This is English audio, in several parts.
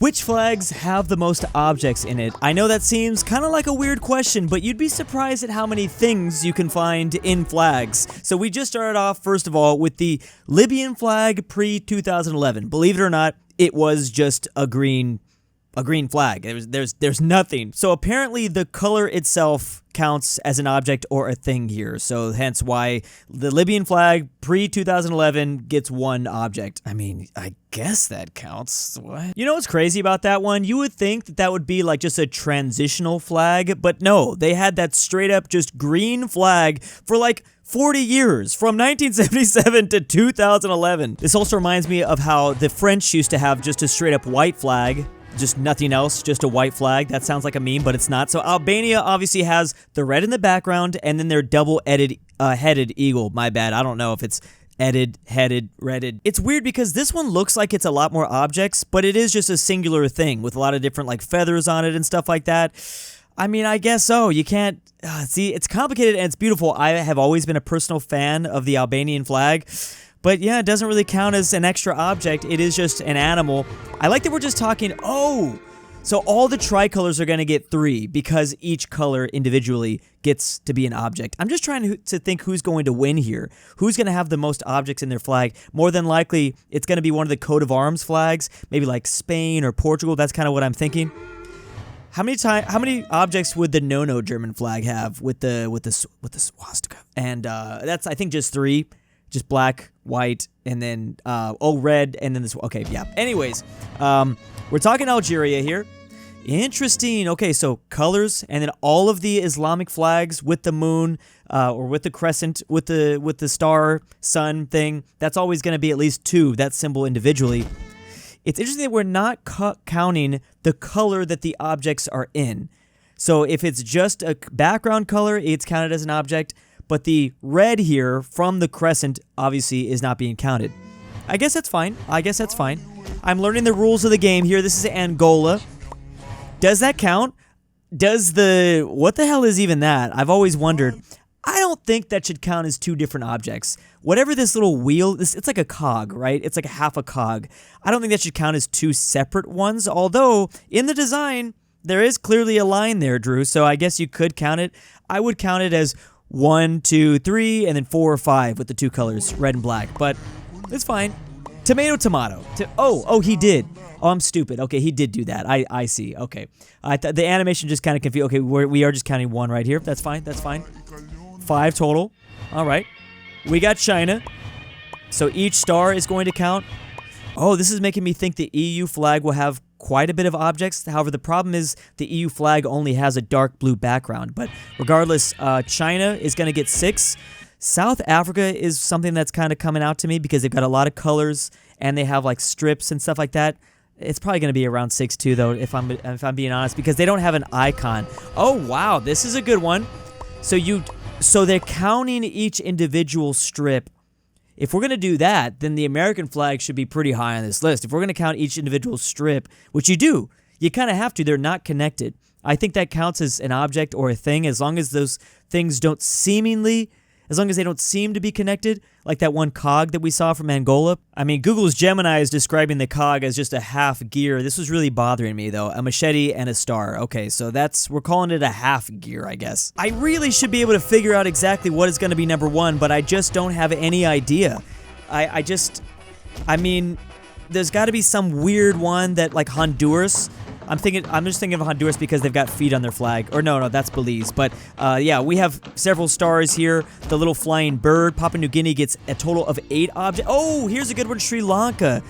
Which flags have the most objects in it? I know that seems kind of like a weird question, but you'd be surprised at how many things you can find in flags. So we just started off, first of all, with the Libyan flag pre-2011. Believe it or not, it was just a green flag. There's nothing. So apparently the color itself counts as an object or a thing here. So hence why the Libyan flag pre-2011 gets one object. I mean, I guess that counts. What? You know what's crazy about that one? You would think that that would be like just a transitional flag, but no, they had that straight up just green flag for like 40 years, from 1977 to 2011. This also reminds me of how the French used to have just a straight up white flag. Just nothing else, just a white flag. That sounds like a meme, but it's not. So Albania obviously has the red in the background and then their double-headed eagle. My bad. I don't know if it's headed, redded. It's weird because this one looks like it's a lot more objects, but it is just a singular thing with a lot of different like feathers on it and stuff like that. I mean, I guess so. You can't... see, it's complicated and it's beautiful. I have always been a personal fan of the Albanian flag. But yeah, it doesn't really count as an extra object. It is just an animal. I like that we're just talking, so all the tricolors are going to get 3 because each color individually gets to be an object. I'm just trying to think who's going to win here. Who's going to have the most objects in their flag? More than likely, it's going to be one of the coat of arms flags, maybe like Spain or Portugal. That's kind of what I'm thinking. How many objects would the no German flag have with the swastika? And that's I think just 3. Just black, white, and then, red, and then this, okay, yeah. Anyways, we're talking Algeria here. Interesting. Okay, so colors, and then all of the Islamic flags with the moon, or with the crescent, with the star, sun thing, that's always going to be at least 2, that symbol individually. It's interesting that we're not counting the color that the objects are in. So if it's just a background color, it's counted as an object. But the red here from the crescent obviously is not being counted. I guess that's fine. I'm learning the rules of the game here. This is Angola. Does that count? What the hell is even that? I've always wondered. I don't think that should count as 2 different objects. Whatever this little wheel, it's like a cog, right? It's like a half a cog. I don't think that should count as 2 separate ones, although in the design, there is clearly a line there, Drew, so I guess you could count it. I would count it as 1, 2, 3, and then 4 or 5 with the 2 colors, red and black. But it's fine. Tomato. He did. Oh, I'm stupid. Okay, he did do that. I see. Okay. The animation just kind of confused. Okay, we are just counting 1 right here. That's fine. 5 total. All right. We got China. So each star is going to count. Oh, this is making me think the EU flag will have quite a bit of objects. However, the problem is the EU flag only has a dark blue background. But regardless, China is going to get 6. South Africa is something that's kind of coming out to me because they've got a lot of colors and they have like strips and stuff like that. It's probably going to be around 6 too, though, if I'm being honest, because they don't have an icon. Oh wow, this is a good one. So they're counting each individual strip. If we're going to do that, then the American flag should be pretty high on this list. If we're going to count each individual strip, which you do, you kind of have to. They're not connected. I think that counts as an object or a thing as long as those things don't as long as they don't seem to be connected, like that one cog that we saw from Angola. I mean, Google's Gemini is describing the cog as just a half gear. This was really bothering me, though. A machete and a star. Okay, so we're calling it a half gear, I guess. I really should be able to figure out exactly what is going to be number 1, but I just don't have any idea. I mean, there's got to be some weird one that, like Honduras. I'm just thinking of Honduras because they've got feet on their flag. Or no, that's Belize. But yeah, we have several stars here. The little flying bird. Papua New Guinea gets a total of 8 objects. Oh, here's a good one, Sri Lanka.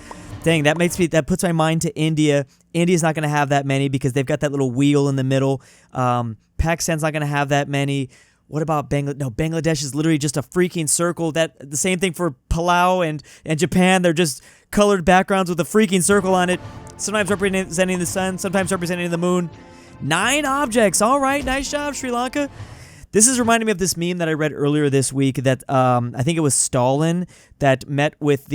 Dang, that puts my mind to India. India's not going to have that many because they've got that little wheel in the middle. Pakistan's not going to have that many. What about Bangladesh? No, Bangladesh is literally just a freaking circle. The same thing for Palau and Japan. They're just colored backgrounds with a freaking circle on it. Sometimes representing the sun, sometimes representing the moon. 9 objects. All right, nice job, Sri Lanka. This is reminding me of this meme that I read earlier this week that I think it was Stalin that met with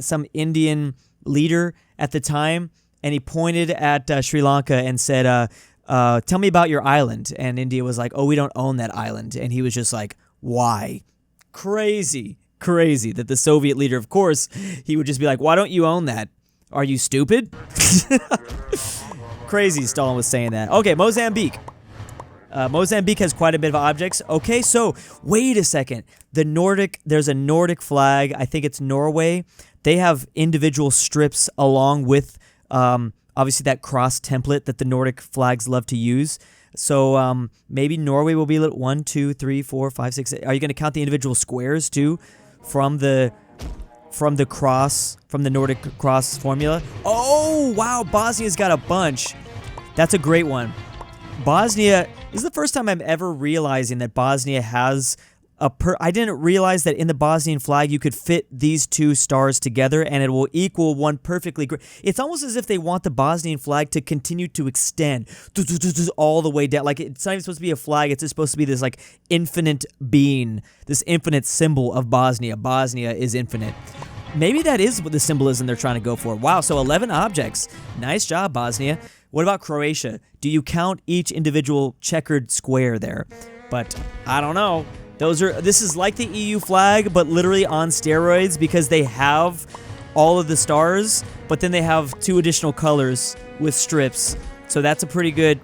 some Indian leader at the time, and he pointed at Sri Lanka and said, tell me about your island. And India was like, oh, we don't own that island. And he was just like, why? Crazy that the Soviet leader, of course, he would just be like, why don't you own that? Are you stupid? Crazy Stalin was saying that. Okay, Mozambique. Mozambique has quite a bit of objects. Okay, so wait a second. There's a Nordic flag. I think it's Norway. They have individual strips along with obviously that cross template that the Nordic flags love to use. So maybe Norway will be a little 1, 2, 3, 4, 5, 6. Are you going to count the individual squares too from the cross, from the Nordic cross formula? Oh, wow, Bosnia's got a bunch. That's a great one. Bosnia, this is the first time I'm ever realizing that Bosnia has I didn't realize that in the Bosnian flag you could fit these two stars together and it will equal one perfectly great. It's almost as if they want the Bosnian flag to continue to extend all the way down. Like, it's not even supposed to be a flag, it's just supposed to be this like infinite being, this infinite symbol of Bosnia. Bosnia is infinite. Maybe that is what the symbolism they're trying to go for. Wow, so 11 objects. Nice job, Bosnia. What about Croatia? Do you count each individual checkered square there? But I don't know. This is like the EU flag, but literally on steroids because they have all of the stars, but then they have 2 additional colors with strips. So that's a pretty good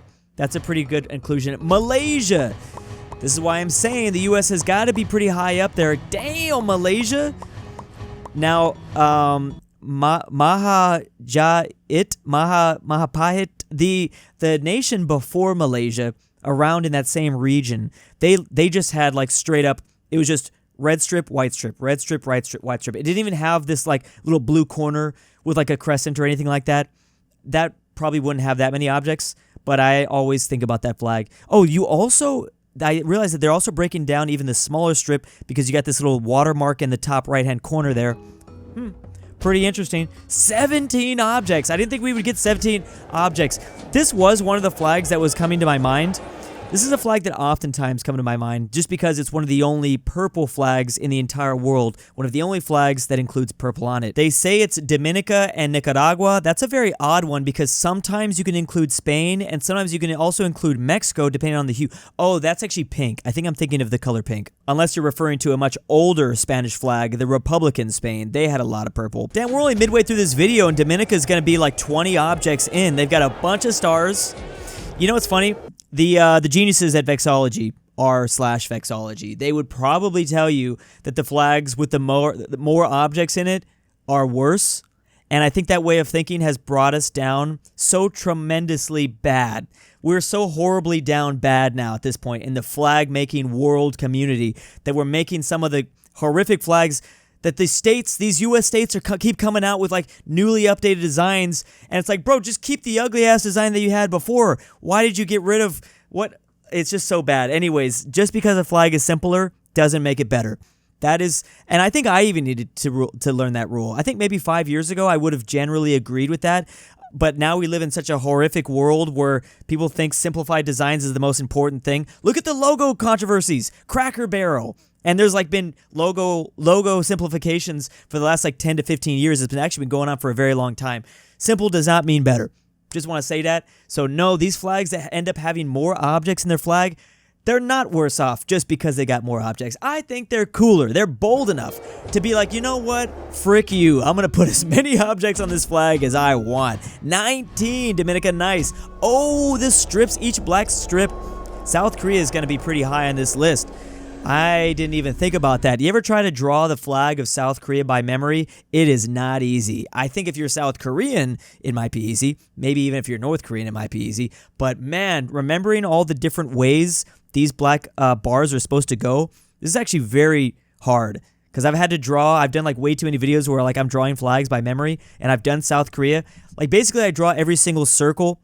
inclusion. Malaysia. This is why I'm saying the US has got to be pretty high up there. Damn, Malaysia. Now, Mahapahit, the nation before Malaysia, around in that same region, they just had like straight up, it was just red strip, white strip, red strip, white strip, white strip. It didn't even have this like little blue corner with like a crescent or anything like that. That probably wouldn't have that many objects, but I always think about that flag. Oh, I realized that they're also breaking down even the smaller strip because you got this little watermark in the top right-hand corner there. Pretty interesting. 17 objects. I didn't think we would get 17 objects. This was one of the flags that was coming to my mind. This is a flag that oftentimes come to my mind just because it's one of the only purple flags in the entire world. One of the only flags that includes purple on it. They say it's Dominica and Nicaragua. That's a very odd one because sometimes you can include Spain and sometimes you can also include Mexico depending on the hue. Oh, that's actually pink. I think I'm thinking of the color pink. Unless you're referring to a much older Spanish flag, the Republican Spain. They had a lot of purple. Damn, we're only midway through this video and Dominica is going to be like 20 objects in. They've got a bunch of stars. You know what's funny? The geniuses at Vexology, r/Vexology, they would probably tell you that the flags with the more objects in it are worse. And I think that way of thinking has brought us down so tremendously bad. We're so horribly down bad now at this point in the flag-making world community that we're making some of the horrific flags that the states, these U.S. states, keep coming out with like newly updated designs, and it's like, bro, just keep the ugly-ass design that you had before. Why did you get rid of what? It's just so bad. Anyways, just because a flag is simpler doesn't make it better. That is, and I think I even needed to learn that rule. I think maybe 5 years ago I would have generally agreed with that, but now we live in such a horrific world where people think simplified designs is the most important thing. Look at the logo controversies, Cracker Barrel. And there's like been logo simplifications for the last like 10 to 15 years. It's been actually been going on for a very long time. Simple does not mean better. Just want to say that. So no, these flags that end up having more objects in their flag, they're not worse off just because they got more objects. I think they're cooler. They're bold enough to be like, you know what? Frick you. I'm going to put as many objects on this flag as I want. 19, Dominica, nice. Oh, this strips, each black strip. South Korea is going to be pretty high on this list. I didn't even think about that. You ever try to draw the flag of South Korea by memory? It is not easy. I think if you're South Korean, it might be easy. Maybe even if you're North Korean, it might be easy. But man, remembering all the different ways these black bars are supposed to go, this is actually very hard. Because I've done like way too many videos where like I'm drawing flags by memory, and I've done South Korea. Like basically I draw every single circle,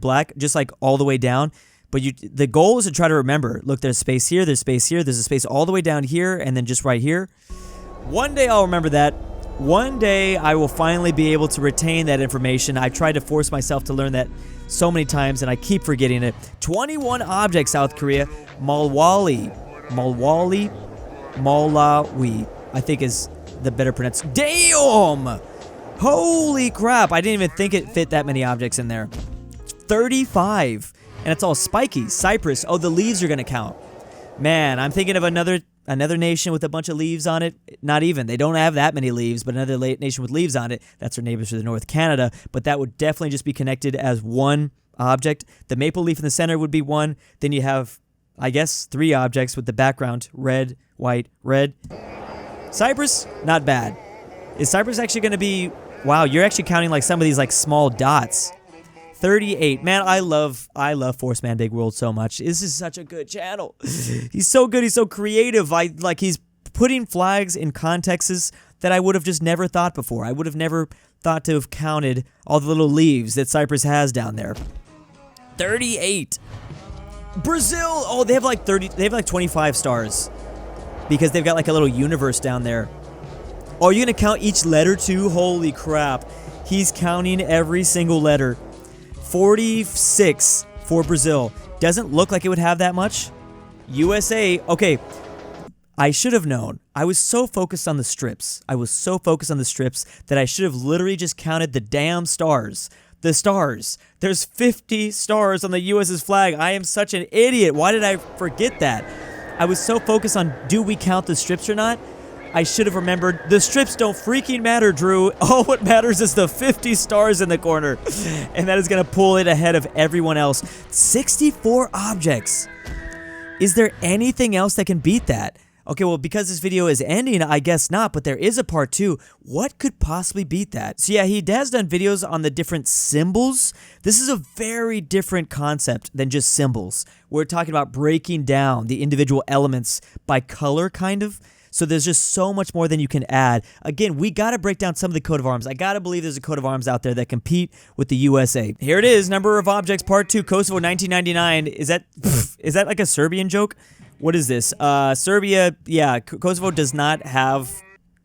black, just like all the way down. But the goal is to try to remember, look, there's space here, there's space here, there's a space all the way down here, and then just right here. One day I'll remember that. One day I will finally be able to retain that information. I tried to force myself to learn that so many times, and I keep forgetting it. 21 objects, South Korea. Malawi, I think is the better pronunciation. Damn! Holy crap, I didn't even think it fit that many objects in there. 35. And it's all spiky. Cypress. Oh, the leaves are going to count. Man, I'm thinking of another another nation with a bunch of leaves on it. Not even. They don't have that many leaves, but another nation with leaves on it. That's our neighbors to the north, Canada. But that would definitely just be connected as one object. The maple leaf in the center would be one. Then you have, I guess, 3 objects with the background red, white, red. Cyprus, not bad. Is Cyprus actually going to be... Wow, you're actually counting like some of these like small dots. 38. Man, I love Force Man Big World so much. This is such a good channel. He's so good. He's so creative. He's putting flags in contexts that I would have just never thought before. I would have never thought to have counted all the little leaves that Cyprus has down there. 38. Brazil. Oh, they have like 30. They have like 25 stars because they've got like a little universe down there. Oh, you're going to count each letter too? Holy crap. He's counting every single letter. 46 for Brazil. Doesn't look like it would have that much. USA. Okay. I should have known. I was so focused on the strips. That I should have literally just counted the damn stars. The stars. There's 50 stars on the US's flag. I am such an idiot. Why did I forget that? I was so focused on do we count the strips or not? I should have remembered the strips don't freaking matter, Drew. All what matters is the 50 stars in the corner. And that is going to pull it ahead of everyone else. 64 objects. Is there anything else that can beat that? Okay, well, because this video is ending, I guess not, but there is a part 2. What could possibly beat that? So yeah, he has done videos on the different symbols. This is a very different concept than just symbols. We're talking about breaking down the individual elements by color, kind of. So there's just so much more than you can add. Again, we got to break down some of the coat of arms. I got to believe there's a coat of arms out there that compete with the USA. Here it is, number of objects, part 2, Kosovo 1999. Is that like a Serbian joke? What is this? Serbia, yeah, Kosovo does not have,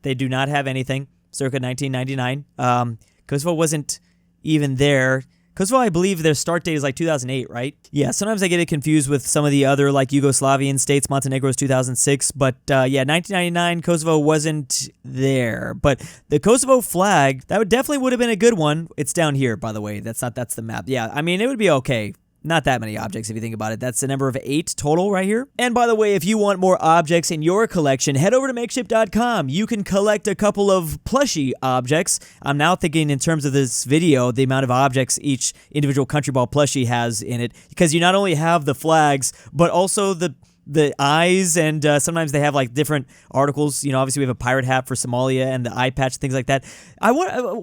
they do not have anything circa 1999. Kosovo wasn't even there. Kosovo, I believe their start date is like 2008, right? Yeah, sometimes I get it confused with some of the other like Yugoslavian states. Montenegro's 2006, but yeah, 1999, Kosovo wasn't there. But the Kosovo flag, that definitely would have been a good one. It's down here, by the way. That's the map. Yeah, I mean, it would be okay. Not that many objects if you think about it. That's a number of 8 total right here. And by the way, if you want more objects in your collection, head over to makeshift.com. You can collect a couple of plushie objects. I'm now thinking in terms of this video, the amount of objects each individual country ball plushie has in it. Because you not only have the flags, but also the eyes, and sometimes they have like different articles. You know, obviously we have a pirate hat for Somalia and the eye patch, things like that.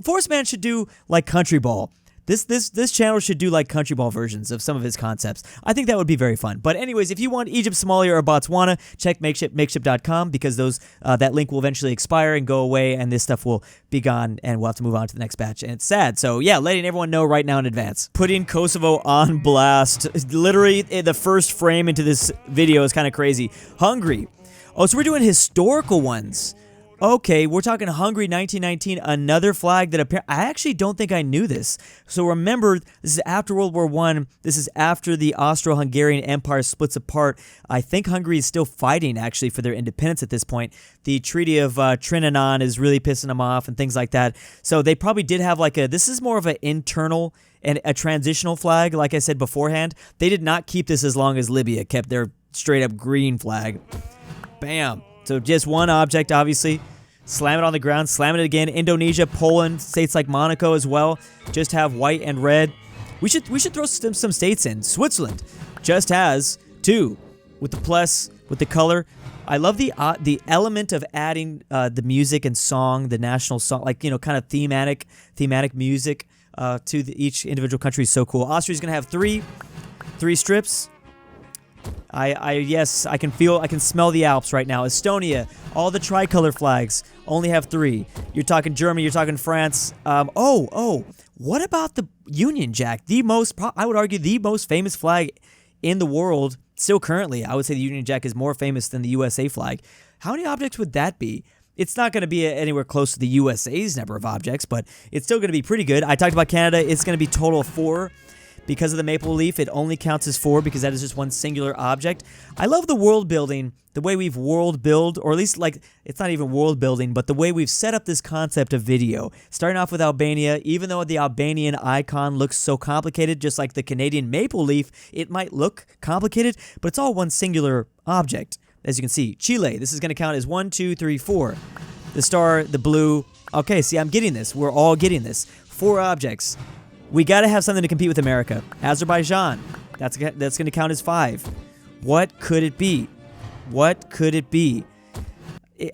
Force Man should do like country ball. This channel should do like country ball versions of some of his concepts. I think that would be very fun. But anyways, if you want Egypt, Somalia, or Botswana, check makeshift.com because that link will eventually expire and go away, and this stuff will be gone, and we'll have to move on to the next batch. And it's sad. So yeah, letting everyone know right now in advance. Putting Kosovo on blast. Literally, the first frame into this video is kind of crazy. Hungary. Oh, so we're doing historical ones. Okay, we're talking Hungary 1919, another flag that I actually don't think I knew this. So remember, this is after World War I. This is after the Austro-Hungarian Empire splits apart. I think Hungary is still fighting, actually, for their independence at this point. The Treaty of Trianon is really pissing them off and things like that. So they probably did have like this is more of an internal and a transitional flag, like I said beforehand. They did not keep this as long as Libya kept their straight-up green flag. Bam. So just one object, obviously. Slam it on the ground, slam it again. Indonesia, Poland, states like Monaco as well. Just have white and red. We should throw some states in. Switzerland just has 2 with the plus, with the color. I love the element of adding the music and song, the national song, like, you know, kind of thematic music to each individual country is so cool. Austria's gonna have 3 strips. Yes, I can smell the Alps right now. Estonia, all the tricolor flags only have 3. You're talking Germany, you're talking France. What about the Union Jack? I would argue the most famous flag in the world, still currently. I would say the Union Jack is more famous than the USA flag. How many objects would that be? It's not going to be anywhere close to the USA's number of objects, but it's still going to be pretty good. I talked about Canada. It's going to be total of 4. Because of the maple leaf, it only counts as 4 because that is just one singular object. I love the world building, the way we've world build, or at least like, it's not even world building, but the way we've set up this concept of video. Starting off with Albania, even though the Albanian icon looks so complicated, just like the Canadian maple leaf, it might look complicated, but it's all one singular object. as you can see. Chile, this is going to count as 1, 2, 3, 4. The star, the blue. Okay, see, I'm getting this. We're all getting this. 4 objects. We got to have something to compete with America. Azerbaijan, that's going to count as 5. What could it be? What could it be?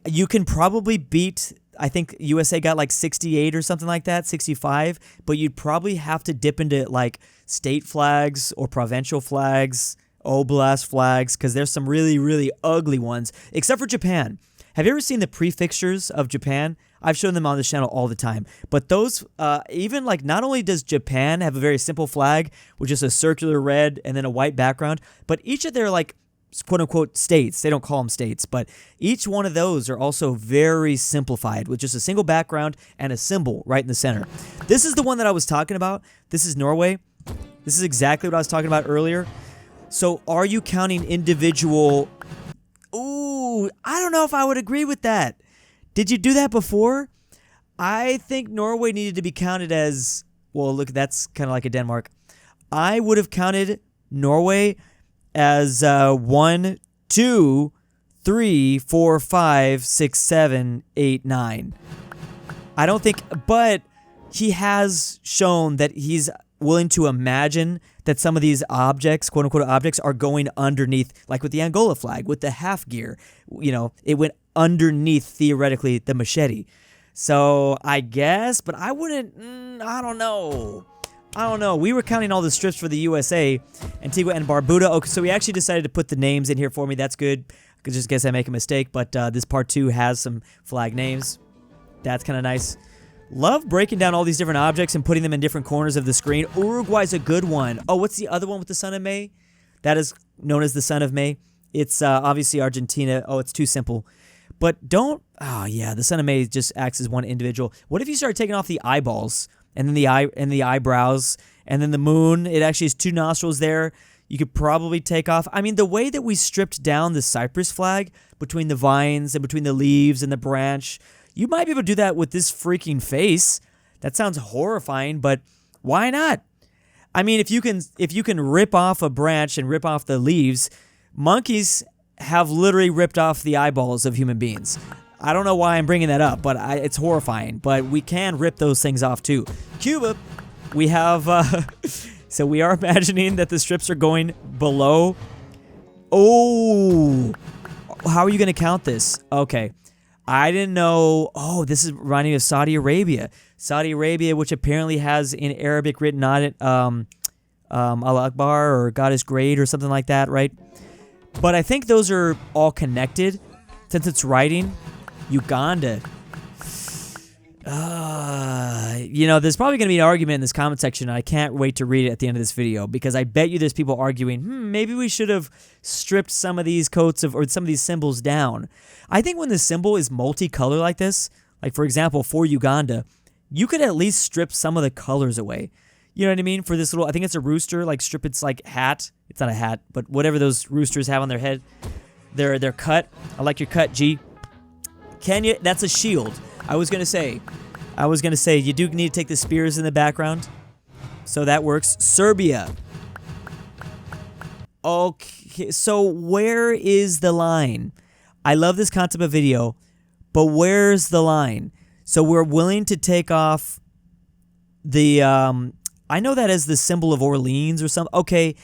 You can probably beat, I think USA got like 68 or something like that, 65, but you'd probably have to dip into like state flags or provincial flags, oblast flags, because there's some really, really ugly ones, except for Japan. Have you ever seen the prefixtures of Japan? I've shown them on this channel all the time. But those, even like, not only does Japan have a very simple flag, which is a circular red and then a white background, but each of their like, quote-unquote states, they don't call them states, but each one of those are also very simplified with just a single background and a symbol right in the center. This is the one that I was talking about. This is Norway. This is exactly what I was talking about earlier. So are you counting individual... Ooh, I don't know if I would agree with that. Did you do that before? I think Norway needed to be counted as... Well, look, that's kind of like a Denmark. I would have counted Norway as 1, 2, 3, 4, 5, 6, 7, 8, 9. I don't think, but he has shown that he's willing to imagine that some of these objects, quote unquote objects, are going underneath, like with the Angola flag, with the half gear. You know, it went underneath, theoretically, the machete. So I guess, but I wouldn't, I don't know. We were counting all the strips for the USA, Antigua and Barbuda. Okay, so we actually decided to put the names in here for me. That's good. I just guess I make a mistake, but this part 2 has some flag names. That's kind of nice. Love breaking down all these different objects and putting them in different corners of the screen. Uruguay's a good one. Oh, what's the other one with the Son of May? That is known as the Son of May. It's obviously Argentina. Oh, it's too simple. But don't... Oh, yeah, the Son of May just acts as one individual. What if you start taking off the eyeballs? And then the eyebrows, and then the moon. It actually has 2 nostrils there. You could probably take off. I mean, the way that we stripped down the cypress flag between the vines and between the leaves and the branch, you might be able to do that with this freaking face. That sounds horrifying, but why not? I mean, if you can rip off a branch and rip off the leaves, monkeys have literally ripped off the eyeballs of human beings. I don't know why I'm bringing that up, but it's horrifying. But we can rip those things off too. Cuba, we have... so we are imagining that the strips are going below. Oh! How are you going to count this? Okay. I didn't know... Oh, this is reminding me of Saudi Arabia. Saudi Arabia, which apparently has in Arabic written on it, Allah Akbar or God is great or something like that, right? But I think those are all connected since it's writing. Uganda. You know, there's probably going to be an argument in this comment section, and I can't wait to read it at the end of this video, because I bet you there's people arguing, maybe we should have stripped some of these coats or some of these symbols down. I think when the symbol is multicolor like this, like for example, for Uganda, you could at least strip some of the colors away. You know what I mean? For this little, I think it's a rooster, like strip its like hat. It's not a hat, but whatever those roosters have on their head. Their cut. I like your cut, G. Kenya, that's a shield. I was gonna say you do need to take the spears in the background, so that works. Serbia. Okay, so where is the line? I love this concept of video, but where's the line? So we're willing to take off the I know that as the symbol of Orleans or something. Okay,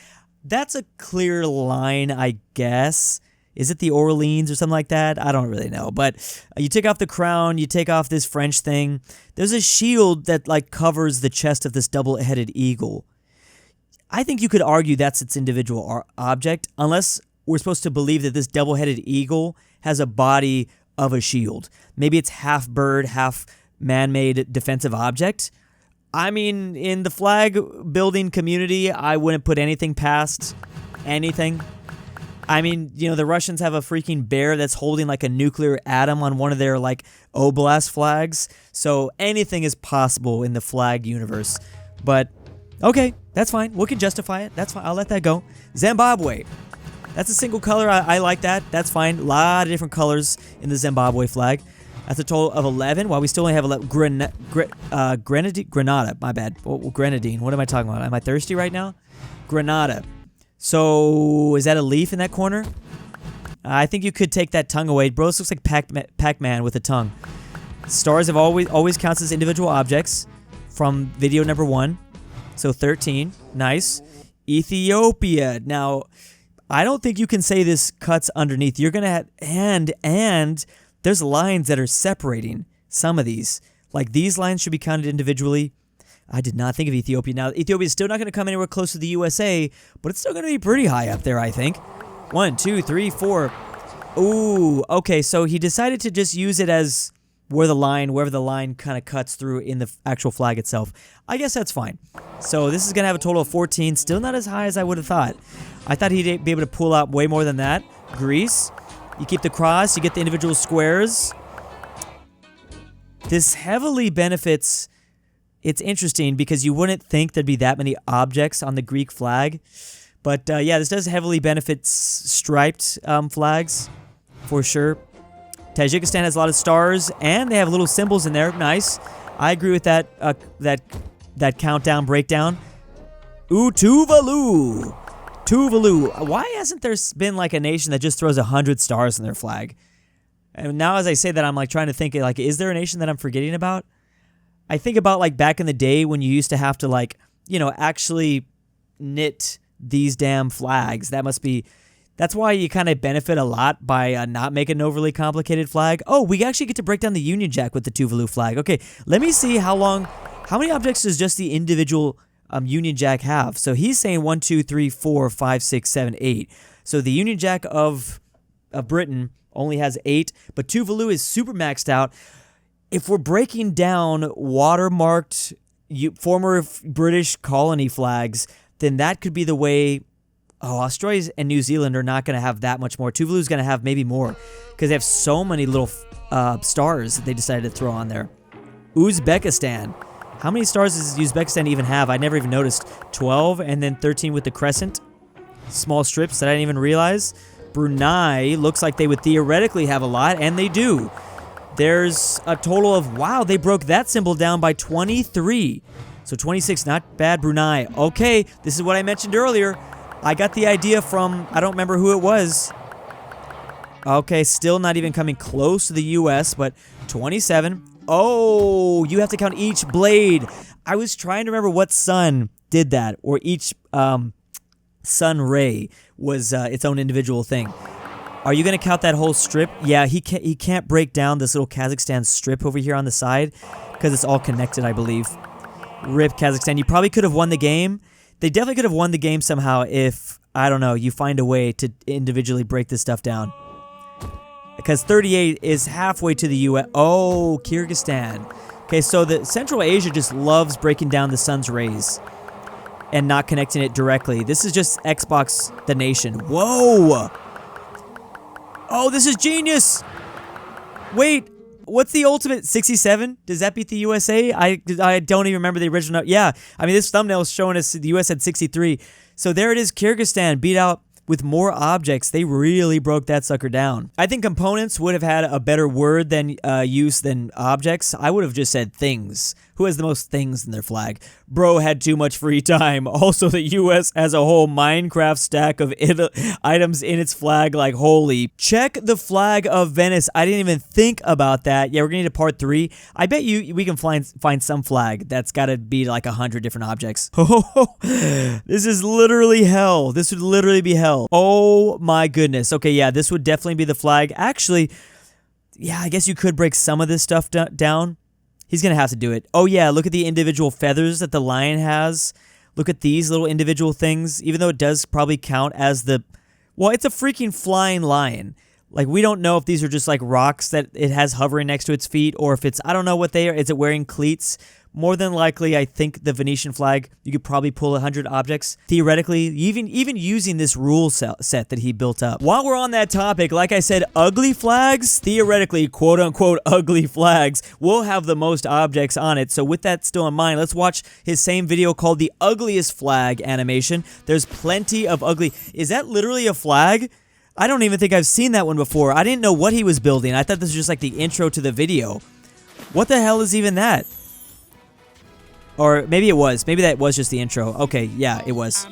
that's a clear line, I guess. Is it the Orleans or something like that? I don't really know. But you take off the crown, you take off this French thing. There's a shield that like covers the chest of this double-headed eagle. I think you could argue that's its individual object, unless we're supposed to believe that this double-headed eagle has a body of a shield. Maybe it's half bird, half man-made defensive object. I mean, in the flag building community, I wouldn't put anything past anything. I mean, you know, the Russians have a freaking bear that's holding like a nuclear atom on one of their like oblast flags. So anything is possible in the flag universe. But okay, that's fine. We can justify it. That's fine. I'll let that go. Zimbabwe. That's a single color. I like that. That's fine. A lot of different colors in the Zimbabwe flag. That's a total of 11. While we still only have 11. Grenada. My bad. Grenadine. What am I talking about? Am I thirsty right now? Grenada. So, is that a leaf in that corner? I think you could take that tongue away. Bro, this looks like Pac-Man with a tongue. Stars have always counts as individual objects from video number 1. So 13. Nice. Ethiopia. Now, I don't think you can say this cuts underneath. You're going to have... And there's lines that are separating some of these. Like, these lines should be counted individually. I did not think of Ethiopia. Now, Ethiopia is still not going to come anywhere close to the USA, but it's still going to be pretty high up there, I think. 1, 2, 3, 4. Ooh, okay, so he decided to just use it as wherever the line kind of cuts through in the actual flag itself. I guess that's fine. So this is going to have a total of 14. Still not as high as I would have thought. I thought he'd be able to pull out way more than that. Greece. You keep the cross. You get the individual squares. This heavily benefits... It's interesting because you wouldn't think there'd be that many objects on the Greek flag. But yeah, this does heavily benefit striped flags, for sure. Tajikistan has a lot of stars, and they have little symbols in there. Nice. I agree with that that countdown breakdown. Ooh, Tuvalu. Tuvalu. Why hasn't there been like a nation that just throws 100 stars in their flag? And now as I say that, I'm like trying to think, like, is there a nation that I'm forgetting about? I think about like back in the day when you used to have to like, you know, actually knit these damn flags. That's why you kind of benefit a lot by not making an overly complicated flag. Oh, we actually get to break down the Union Jack with the Tuvalu flag. Okay, let me see how many objects does just the individual Union Jack have? So he's saying 1, 2, 3, 4, 5, 6, 7, 8. So the Union Jack of Britain only has 8, but Tuvalu is super maxed out. If we're breaking down watermarked former British colony flags, then that could be the way. Oh, Australia and New Zealand are not going to have that much more. Tuvalu's going to have maybe more because they have so many little stars that they decided to throw on there. Uzbekistan. How many stars does Uzbekistan even have? I never even noticed. 12 and then 13 with the crescent. Small strips that I didn't even realize. Brunei looks like they would theoretically have a lot, and they do. There's a total of, wow, they broke that symbol down by 23. So 26, not bad, Brunei. Okay, this is what I mentioned earlier. I got the idea from, I don't remember who it was. Okay, still not even coming close to the US, but 27. Oh, you have to count each blade. I was trying to remember what sun did that, or each sun ray was its own individual thing. Are you going to count that whole strip? Yeah, he can't break down this little Kazakhstan strip over here on the side because it's all connected, I believe. RIP Kazakhstan. You probably could have won the game. They definitely could have won the game somehow if, I don't know, you find a way to individually break this stuff down. Because 38 is halfway to the US. Oh, Kyrgyzstan. Okay, so the Central Asia just loves breaking down the sun's rays and not connecting it directly. This is just Xbox the nation. Whoa! Oh, this is genius! Wait, what's the ultimate? 67? Does that beat the USA? I don't even remember the original. Yeah, I mean, this thumbnail is showing us the US had 63. So there it is, Kyrgyzstan beat out with more objects. They really broke that sucker down. I think components would have had a better word than use than objects. I would have just said things. Who has the most things in their flag? Bro had too much free time. Also, the US has a whole Minecraft stack of items in its flag, like holy. Check the flag of Venice. I didn't even think about that. Yeah, we're gonna need a part 3. I bet we can find some flag that's gotta be like 100 different objects. This is literally hell. This would literally be hell. Oh my goodness. Okay, yeah, this would definitely be the flag. Actually, yeah, I guess you could break some of this stuff down. He's going to have to do it. Oh, yeah, look at the individual feathers that the lion has. Look at these little individual things, even though it does probably count as the... Well, it's a freaking flying lion. Like, we don't know if these are just, like, rocks that it has hovering next to its feet, or if it's... I don't know what they are. Is it wearing cleats? More than likely, I think the Venetian flag, you could probably pull 100 objects. Theoretically, even using this rule set that he built up. While we're on that topic, like I said, ugly flags, theoretically, quote-unquote ugly flags, will have the most objects on it. So with that still in mind, let's watch his same video called the ugliest flag animation. There's plenty of ugly... Is that literally a flag? I don't even think I've seen that one before. I didn't know what he was building. I thought this was just like the intro to the video. What the hell is even that? Or maybe it was. Maybe that was just the intro. Okay, yeah, it was.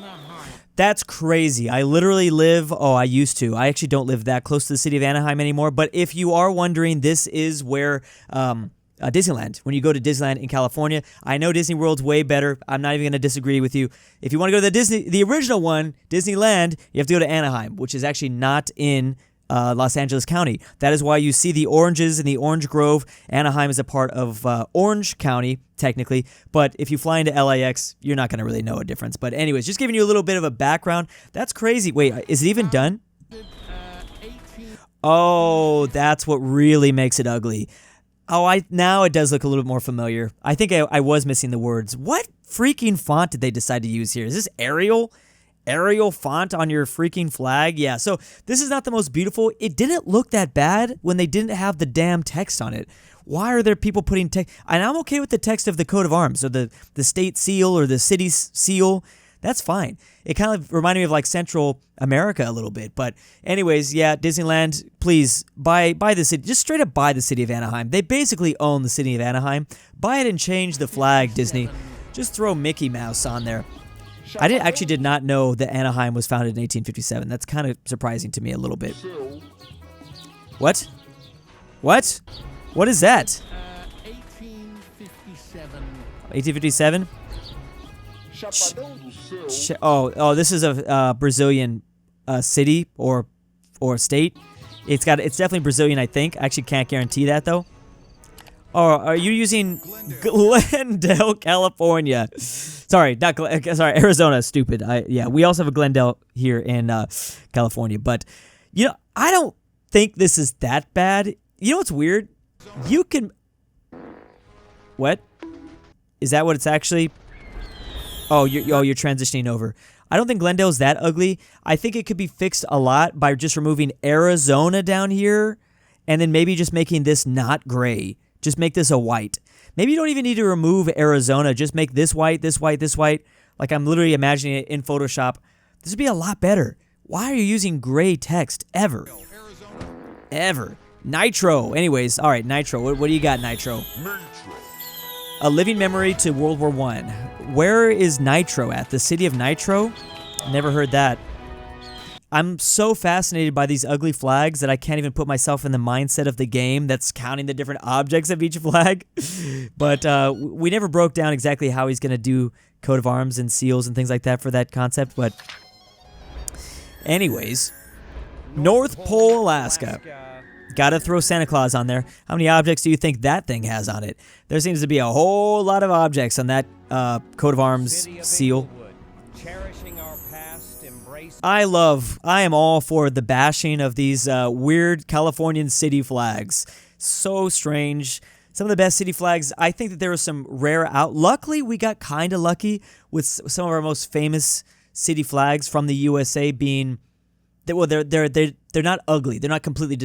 That's crazy. I literally live, oh, I used to. I actually don't live that close to the city of Anaheim anymore. But if you are wondering, this is where Disneyland, when you go to Disneyland in California. I know Disney World's way better. I'm not even going to disagree with you. If you want to go to the original one, Disneyland, you have to go to Anaheim, which is actually not in Los Angeles County. That is why you see the oranges in the Orange Grove. Anaheim is a part of Orange County, technically. But if you fly into LAX, you're not going to really know a difference. But anyways, just giving you a little bit of a background. That's crazy. Wait, is it even done? Oh, that's what really makes it ugly. Oh, now it does look a little bit more familiar. I think I was missing the words. What freaking font did they decide to use here? Is this Arial? Arial font on your freaking flag? Yeah, so this is not the most beautiful. It didn't look that bad when they didn't have the damn text on it. Why are there people putting text? And I'm okay with the text of the coat of arms or the state seal or the city's seal. That's fine. It kind of reminded me of like Central America a little bit. But anyways, yeah, Disneyland, please buy the city. Just straight up buy the city of Anaheim. They basically own the city of Anaheim. Buy it and change the flag, Disney. Just throw Mickey Mouse on there. I actually did not know that Anaheim was founded in 1857. That's kind of surprising to me a little bit. What? What? What is that? 1857. 1857? Oh, this is a Brazilian city or state. It's definitely Brazilian, I think. I actually can't guarantee that though. Oh, are you using Glendale, California? Sorry, sorry, Arizona. Stupid. Yeah, we also have a Glendale here in California, but I don't think this is that bad. You know what's weird? You can. What? Is that what it's actually? Oh, you're transitioning over. I don't think Glendale's that ugly. I think it could be fixed a lot by just removing Arizona down here, and then maybe just making this not gray. Just make this a white. Maybe you don't even need to remove Arizona. Just make this white, this white, this white. Like I'm literally imagining it in Photoshop. This would be a lot better. Why are you using gray text ever? Ever. Nitro. Anyways, all right, Nitro. What do you got, Nitro? A living memory to World War I. Where is Nitro at? The city of Nitro? Never heard that. I'm so fascinated by these ugly flags that I can't even put myself in the mindset of the game that's counting the different objects of each flag. But we never broke down exactly how he's going to do coat of arms and seals and things like that for that concept. But anyways, North Pole, Alaska. Gotta throw Santa Claus on there. How many objects do you think that thing has on it? There seems to be a whole lot of objects on that coat of arms seal. I am all for the bashing of these weird Californian city flags. So strange. Some of the best city flags. I think that there was some rare out. Luckily, we got kind of lucky with some of our most famous city flags from the USA being. Well, they're not ugly. They're not completely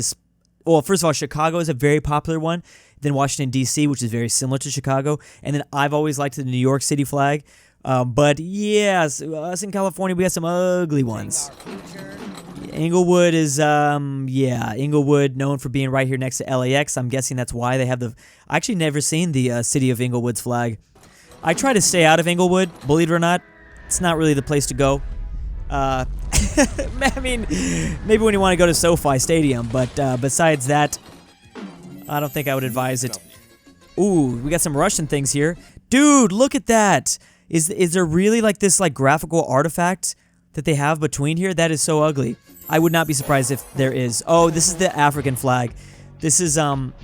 Well, first of all, Chicago is a very popular one. Then Washington, D.C., which is very similar to Chicago. And then I've always liked the New York City flag. But yes, us in California, we have some ugly ones. Inglewood is, Inglewood, known for being right here next to LAX. I'm guessing that's why they have I actually never seen the city of Inglewood's flag. I try to stay out of Inglewood, believe it or not. It's not really the place to go. I mean, maybe when you want to go to SoFi Stadium, but besides that, I don't think I would advise it. Ooh, we got some Russian things here. Dude, look at that. Is there really like this like graphical artifact that they have between here? That is so ugly. I would not be surprised if there is. Oh, this is the African flag. This is Kurva.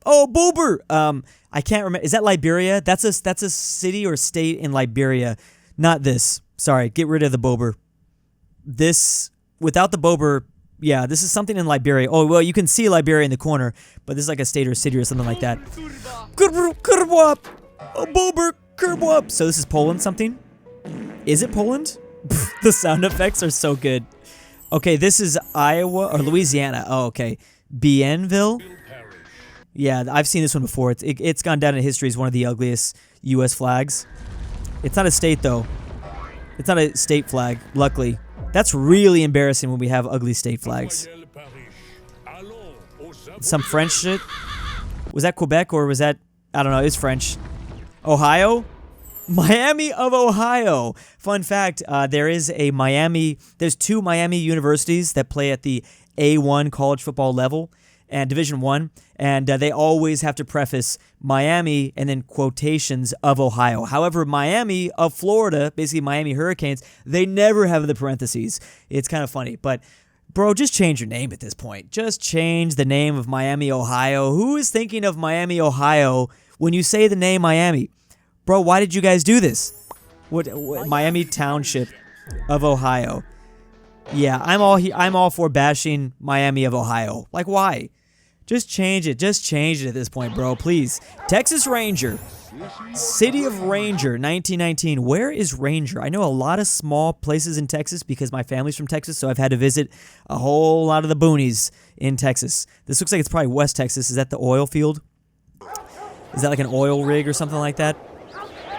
Oh, Boober. I can't remember. Is that Liberia? That's a city or state in Liberia. Not this. Sorry, get rid of the Bober. This, without the Bober, yeah, this is something in Liberia. Oh, well, you can see Liberia in the corner, but this is like a state or city or something like that. Bober. So this is Poland something? Is it Poland? The sound effects are so good. Okay, this is Iowa or Louisiana. Oh, okay. Bienville? Yeah, I've seen this one before. It's gone down in history as one of the ugliest U.S. flags. It's not a state, though. It's not a state flag, luckily. That's really embarrassing when we have ugly state flags. Some French shit? Was that Quebec or was that... I don't know, it's French. Ohio? Miami of Ohio. Fun fact, there's two Miami universities that play at the A1 college football level and Division I, and they always have to preface Miami and then quotations of Ohio. However, Miami of Florida, basically Miami Hurricanes, they never have the parentheses. It's kind of funny, but bro, just change your name at this point. Just change the name of Miami, Ohio. Who is thinking of Miami, Ohio when you say the name Miami? Bro, why did you guys do this? What Miami Township of Ohio. Yeah, I'm all for bashing Miami of Ohio. Like, why? Just change it. Just change it at this point, bro. Please. Texas Ranger. City of Ranger, 1919. Where is Ranger? I know a lot of small places in Texas because my family's from Texas, so I've had to visit a whole lot of the boonies in Texas. This looks like it's probably West Texas. Is that the oil field? Is that like an oil rig or something like that?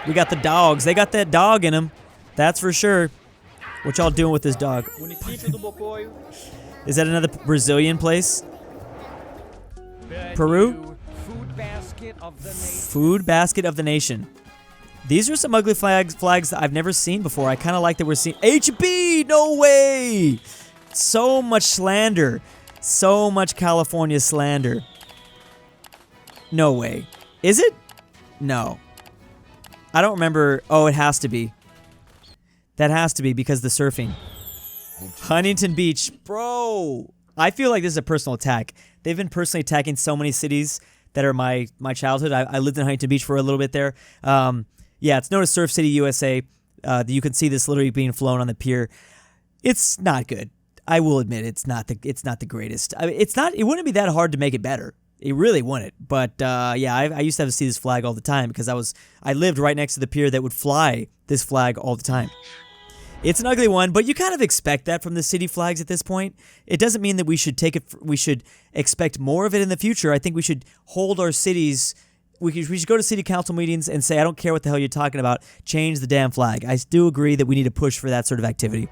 We got the dogs. They got that dog in them. That's for sure. What y'all doing with this dog? Is that another Brazilian place? Peru? Food basket of the nation. These are some ugly flags that I've never seen before. I kind of like that we're seeing HB. No way. So much slander. So much California slander. No way. Is it? No. I don't remember. Oh, it has to be. That has to be because the surfing. Huntington Beach. Bro. I feel like this is a personal attack. They've been personally attacking so many cities that are my childhood. I lived in Huntington Beach for a little bit there. Yeah, it's known as Surf City, USA. You can see this literally being flown on the pier. It's not good. I will admit it's not the greatest. I mean, it wouldn't be that hard to make it better. It really wouldn't. But yeah, I used to have to see this flag all the time because I lived right next to the pier that would fly this flag all the time. It's an ugly one, but you kind of expect that from the city flags at this point. It doesn't mean that we should we should expect more of it in the future. I think we should hold our cities. We should go to city council meetings and say, I don't care what the hell you're talking about. Change the damn flag. I do agree that we need to push for that sort of activity.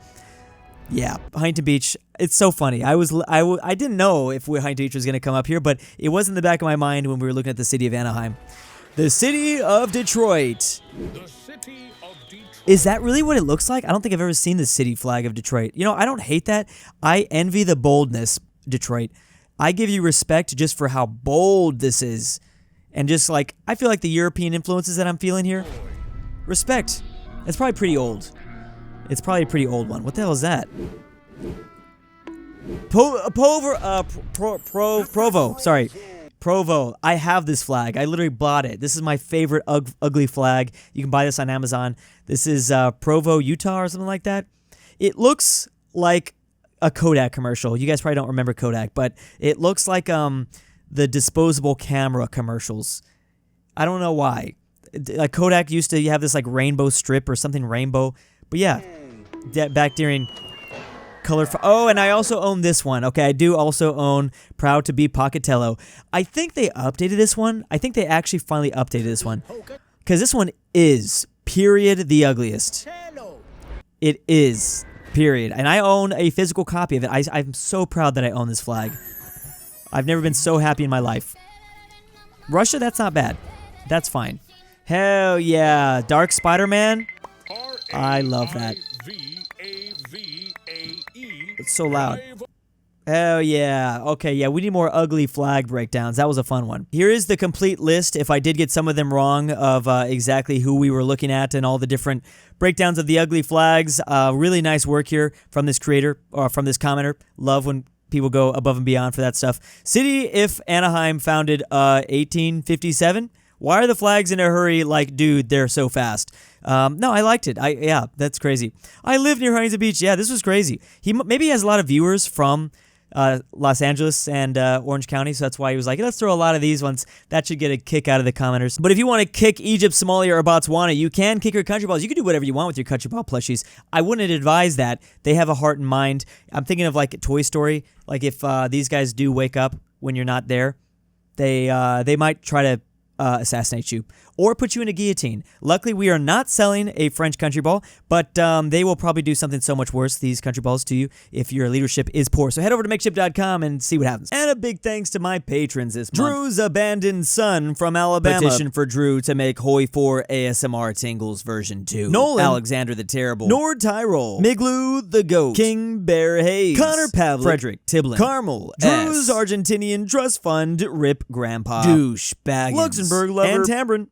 Yeah, Huntington Beach. It's so funny. I didn't know if Huntington Beach was going to come up here, but it was in the back of my mind when we were looking at the city of Anaheim. The city of Detroit. The city of Detroit. Is that really what it looks like? I don't think I've ever seen the city flag of Detroit. You know, I don't hate that. I envy the boldness, Detroit. I give you respect just for how bold this is. And just like, I feel like the European influences that I'm feeling here. Respect. It's probably pretty old. It's probably a pretty old one. What the hell is that? Provo. Sorry. Provo. I have this flag. I literally bought it. This is my favorite ugly flag. You can buy this on Amazon. This is Provo, Utah or something like that. It looks like a Kodak commercial. You guys probably don't remember Kodak, but it looks like the disposable camera commercials. I don't know why. Like Kodak used to have this like rainbow strip or something rainbow. But yeah, back during color. Oh, and I also own this one. Okay, I do also own Proud to be Pocatello. I think they updated this one. I think they actually finally updated this one. Because this one is, period, the ugliest. It is, period. And I own a physical copy of it. I'm so proud that I own this flag. I've never been so happy in my life. Russia, that's not bad. That's fine. Hell yeah. Dark Spider-Man. I love that. It's so loud. Hell yeah. Okay, yeah, we need more ugly flag breakdowns. That was a fun one. Here is the complete list, if I did get some of them wrong, of exactly who we were looking at and all the different breakdowns of the ugly flags. Really nice work here from this creator, or from this commenter. Love when people go above and beyond for that stuff. City if Anaheim founded 1857. Why are the flags in a hurry? Like, dude, they're so fast. No, I liked it. Yeah, that's crazy. I live near Huntington Beach. Yeah, this was crazy. Maybe he has a lot of viewers from Los Angeles and Orange County, so that's why he was like, let's throw a lot of these ones. That should get a kick out of the commenters. But if you want to kick Egypt, Somalia, or Botswana, you can kick your country balls. You can do whatever you want with your country ball plushies. I wouldn't advise that. They have a heart and mind. I'm thinking of like Toy Story. Like if these guys do wake up when you're not there, they might try to assassinate you. or put you in a guillotine. Luckily, we are not selling a French country ball, but they will probably do something so much worse, these country balls, to you if your leadership is poor. So head over to makeshift.com and see what happens. And a big thanks to my patrons this month. Drew's abandoned son from Alabama. Petition for Drew to make Hoi 4 ASMR Tingles version 2. Nolan. Alexander the Terrible. Nord Tyrol. Miglu the Goat. King Bear Hayes. Connor Pavlik. Frederick Tiblin. Carmel. Drew's Argentinian Trust Fund. Rip Grandpa. Douche Baggins. Luxembourg Lover. And Tambrin.